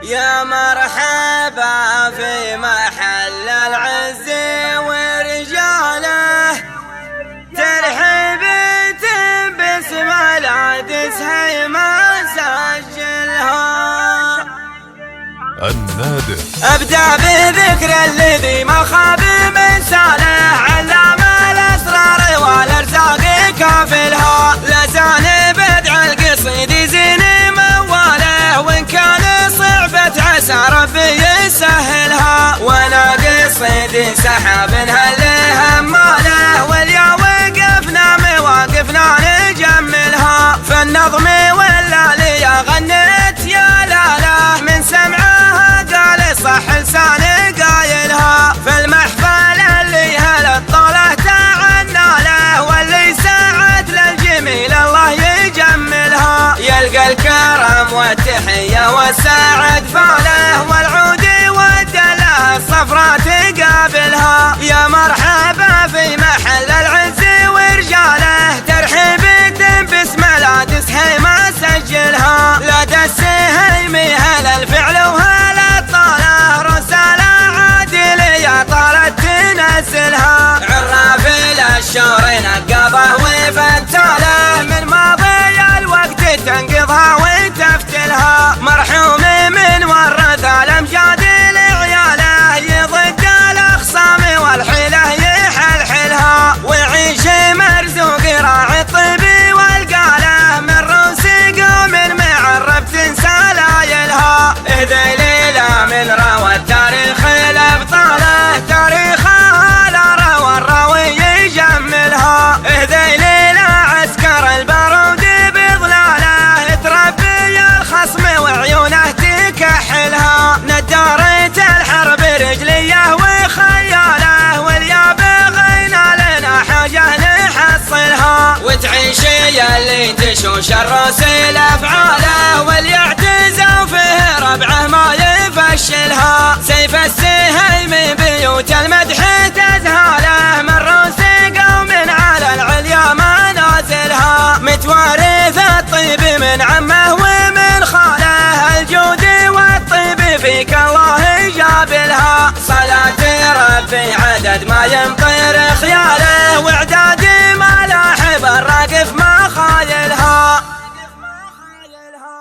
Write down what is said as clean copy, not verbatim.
يا مرحبا في محل العز ورجاله، ترحيبة باسم العدس هيما سجلها. النادر ابدأ بذكر الذي ما خاب من ساله، علام الاسرار والارزاق كافلها. لسان بدع القصيد زين مواله، وان كان صعبة عسى ربي يسهلها. وانا قصيدي سحاب هله هماله، واليا وقفنا مواقفنا نجملها. فالنظم واللالي غنيت يا لاله، من سمعها قال صح لساني قايلها. فالمحفل اللي هالطوله تعنى له، واللي ساعد للجميل الله يجملها. يلقى الكرم والتحية والساعد فاله، والعود والدله الصفرا تقابلها. يا مرحبا في محل العز ورجاله، ترحيبة باسم العدس هيما سجلها. لا تسهيمي هلا الفعل وهلا الطاله، رسالة عادلية طالت تنزلها. عراف الاشهر نقضه وفتاله، من ماضي الوقت تنقضها وتفتلها. مرحوم من ورث الامجاد لعياله، يضد الاخصام والحيله يحلحلها. ويعيش مرزوق راعي الطيب والقاله، من روس قوم معرب تنسى لايلها. اهدي ليله من روى التاريخ الابطاله، تاريخها لا روى الراوي يجملها. اهدي ليله عسكر البارود بظلاله، تربي الخصم وعيونه تكحلها. ندارة الحرب رجليه وخياله، واليا بغينا لنا حاجه نحصلها. وتعيشي اللي تشوش الرسل افعاله، واللي اعتزوا فيه ربعه ما يفشلها. سيف السهيم بيوت المدح تزهاله، من روس قوم على العليا منازلها. متوارث الطيب من عمه ومن خاله، الجود والطيب فيك الله جابلها. صلاة ربي عدد ما يمطر خياله،